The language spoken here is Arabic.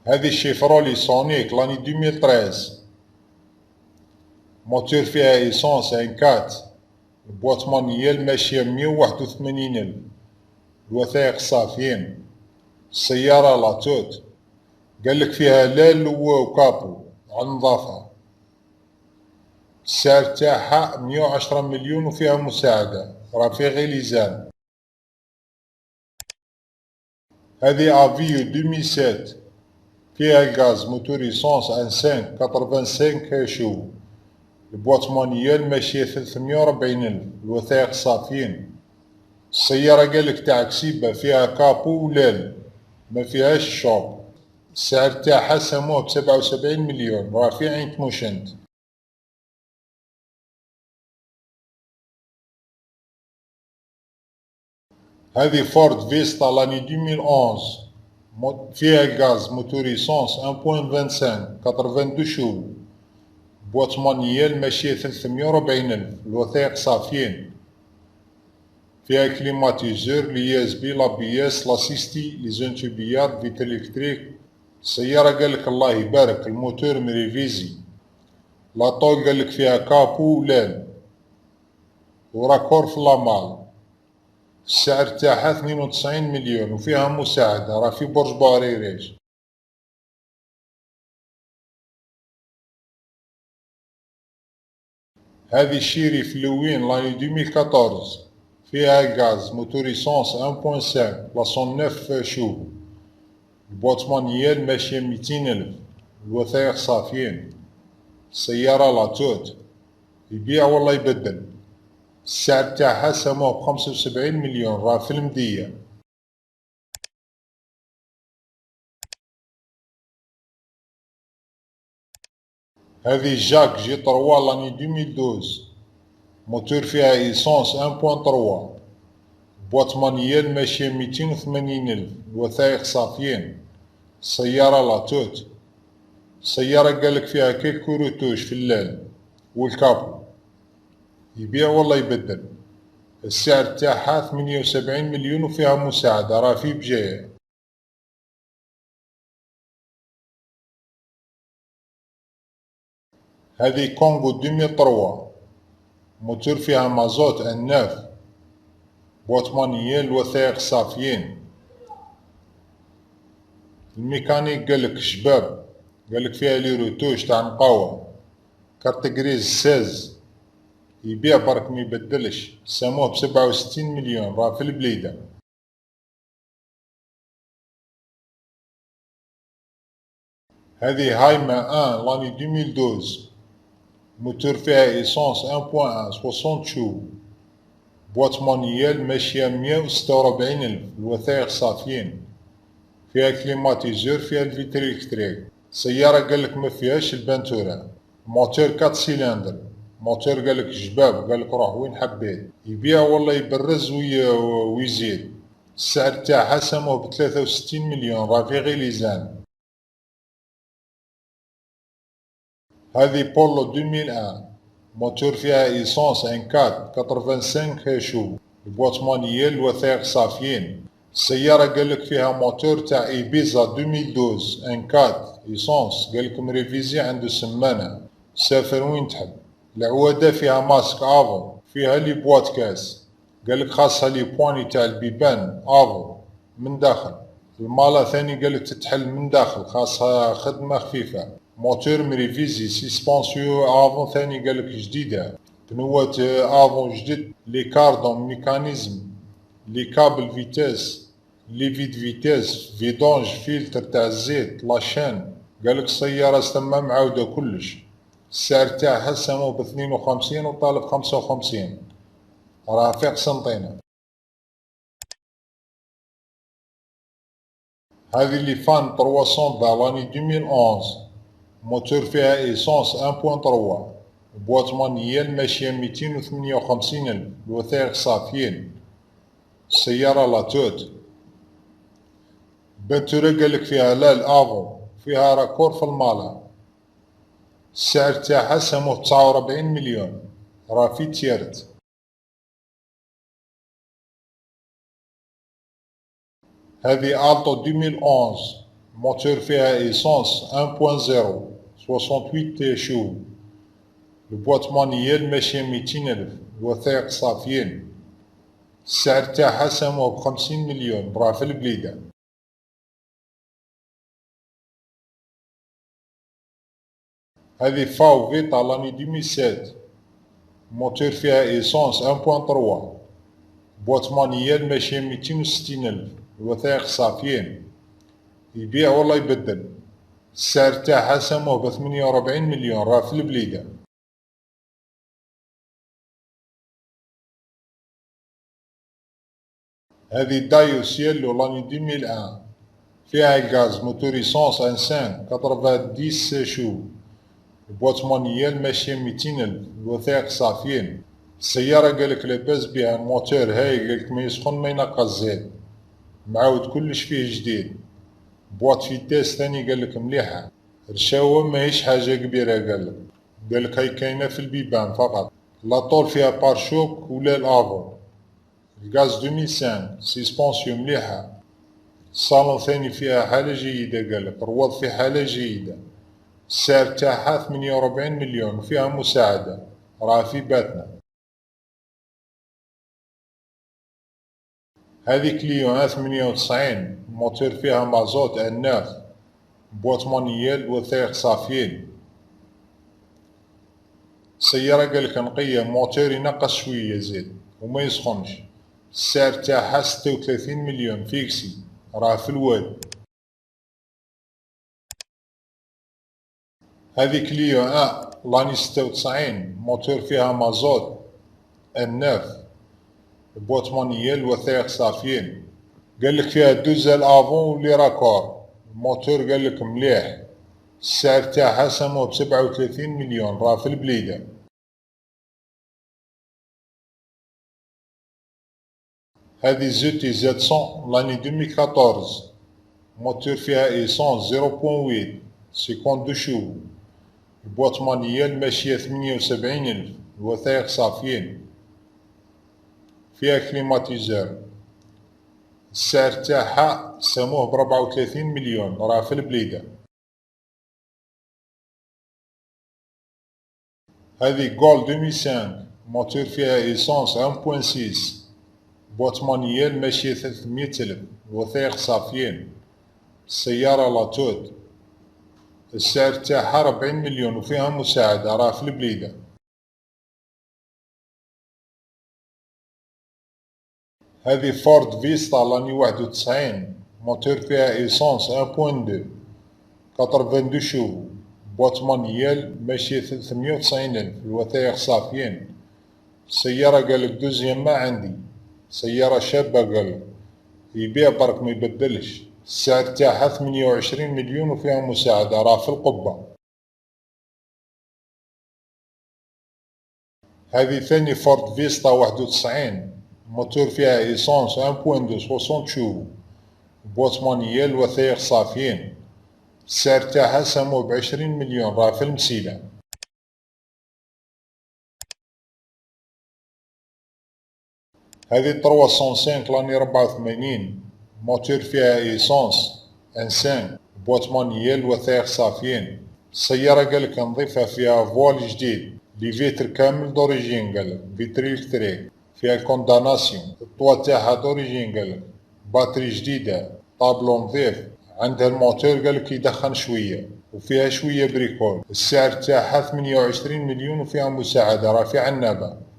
هذه شيفرولي سونيك لاني 2013. موتور فيها ايسونس ان 4. البواط مانييل ماشية 181,000. الوثائق صافيين. السيارة لاتوت. قالك فيها لال وكابو على النظافة. السعر تاعها 110 مليون وفيها مساعدة، راه في غير ليزان. هذه افيو 2007 فيها الغاز موتور ايسونس ان 5 85 شو. البواط مانيال ماشية 340,000. الوثائق صافيين. السيارة قالك تاع كسيبة فيها كابو ولال ما فيهاش شوب. السعر تاعها سموه ب77 مليون، راه في عين تموشنت. هذه فورد فيستا لاني 2011 فيها الغاز موتور ايسونس 1.25 82 شو. بواط مانيال ماشية 340,000. الوثائق صافيين. فيها كليماتيزور، لي اس بي، لابياس، لاسيستي، لي زونتوبيات، فيتر الكتريك. السيارة قالك الله يبارك الموتور مريفيزي. لاطول قالك فيها كابو ولال وراكور في لامال. السعر تاعها 92 مليون وفيها مساعدة، راه في برج باريريج. هذه شيري فلوين لاني 2014 فيها غاز موتور ايسونس 1.5 بلاصون 9 شو. البواط مانيال ماشية 200,000. الوثائق صافيين. السيارة لاتوت. يبيع ولا يبدل. السعر تاعها سموه ب75 مليون، راه في المدية. هذه جاك جي 3 لاني 2012 موتور فيها ايسونس 1.3. بواط مانيال ماشية 280,000. الوثائق صافيين. السيارة لاتوت. السيارة قالك فيها كيلكو روتوش في اللال والكابو. يبيع ولا يبدل. السعر تاعها 78 مليون وفيها مساعدة، راه في بجاية. هذه كونغو 2003 موتور فيها مازوت الناف. بواط مانيال الوثائق صافيين. الميكانيك قالك شباب، قالك فيها لي روتوش تاع نقاوة. كارت غريز 16. يبيع برك ميبدلش. ساموه ب67 مليون، راه في البليدة. هذه هايما 1 لاني 2012 موتور فيها ايسونس 1.1 60 شو. بواط مانيال ماشية 146,000. الوثائق صافيين. فيها كليماتيزور، فيها الفيتر الكتريك. سيارة قالك ما فيهاش البانتورا. موتور 4 سيلندر. موتور قالك جباب، قالك روح وين حبيت. يبيع ولا يبرز ويزيد. السعر تاعها سموه ب63 مليون، راه في غير ليزان. هذه بولو 2001 موتور فيها ايسونس ان 4 85 شو. البواط مانيال الوثائق صافيين. السيارة قالك فيها موتور تاع ايبيزا 2012 ان 4 ايسونس، قالك مريفيزي عنده سمانة. سافر وين تحب. العوادة فيها ماسك افو، فيها لي بواط كاس. قالك خاصها لي بواني تاع البيبان افو من داخل. المالا ثاني قالك تتحل من داخل، خاصها خدمة خفيفة. موتور مريفيزي، سيسبونسيو افون ثاني قالك جديدة. بنوات افون جدد، لي كاردون ميكانيزم، لي كابل فيتاس، لي فيد فيتاس، فيدونج فيلتر تاع الزيت، لاشين. قالك السيارة تما معاودة كلش. السعر تاعها سموه ب52 وطالب 55، راه في قسنطينة. هذه اللي فان 320 لاني 2011 موتور فيها ايسونس 1.3. بواط مانيال ماشية 258,000. الوثائق صافيين. السيارة لاتوت. بنتورة قالك فيها لا الافون، فيها راكور في المالا. السعر تاعها سموه 49 مليون، راه في تيرت. هذه التو 2011 موتور فيها ايسونس 1.0 68 شوب. البواط مانييل ماشية 200,000 الوثائق صافيين. السعر تاعها ساموه ب50 مليون براه في البليدة. هذه فاو فيتا لاني 2007 موتور فيها ايسونس 1.3 بواط مانييل ماشية 260,000 الوثائق صافيين. يبيع ولا يبدل. السعر تاعها ساموه ب48 مليون راه في البليدة. هذه دايو سيلو لاني 2001 فيها غاز موتور ايسونس 1.5 90 شوب. البواط مانييل ماشية 200,000 الوثائق صافيين. السيارة قالك لاباس بها الموتور هاي قالك ما يسخن ما ينقص زيت معاود كلش فيه جديد. بواط فيتاس ثاني قالك مليحة. الرشاوة ماهيش حاجة كبيرة قالك هاي كاينة في البيبان فقط. لاطول فيها بارشوك ولا الافون. الغاز 2005 سيسبونسيون مليحة. الصالون ثاني فيها حالة جيدة قالك الرواد في حالة جيدة. السعر تاعها 48 مليون وفيها مساعدة راه في باتنا. هذه كليون 98 موتور فيها مازوت الناف بواط مانييل وثائق صافيين. السيارة قالك نقية موتور ينقص شوية زيت وما يسخنش. السعر تاعها 36 مليون فيكسي راه في الواد. هذه كليو لاني 96 موتور فيها مازوت الناف بواط مانييل وثائق صافيين. قالك فيها دوزال افون ولي راكور. الموتور قالك مليح. السعر تاعها ساموه ب37 مليون راه في البليدة. هذه زوتي زد 100 لاني 2014 موتور فيها ايسونس 0.8 52 شوب. البواط مانييل ماشية 78,000 الوثائق صافيين. فيها كليماتيزور. السعر تاعها ساموه ب34 مليون راه في البليدة. هذه غول 2005 موتور فيها ايسونس 1.6 بواط مانييل ماشية 300,000 الوثائق صافيين. السيارة لاتوت. السعر تاعها 40 مليون وفيها مساعدة راه في البليدة. هذه فورد فيستا لاني 91 موتور فيها ايسونس 1.2 82 شوب. بواط مانييل ماشية 390,000 الوثائق صافيين. السيارة قالك دوزيام ما عندي. سيارة شابة قالك يبيع برك ما يبدلش. السعر تاعها 28 مليون وفيها مساعدة راه في القبة. هذه ثاني فورد فيستا 91 موتور فيها ايسونس 1.2 60 شوب. بواط مانييل وثائق صافيين. السعر تاعها ساموه ب20 مليون راه في المسيلة. هذه 305 لاني 84 موتور فيها ايسونس ان بواط مانييل وثائق صافيين. السيارة قالك نظيفة فيها فوال جديد لي فيتر كامل دوريجين قالك فيتر الكتريك. فيها كونداناسيون. الطوا تاعها دوريجين قالك باتري جديدة طابلو نظيف. عندها الموتور قالك يدخن شوية وفيها شوية بريكول. السعر تاعها 28 مليون وفيها مساعدة راه في عنابة.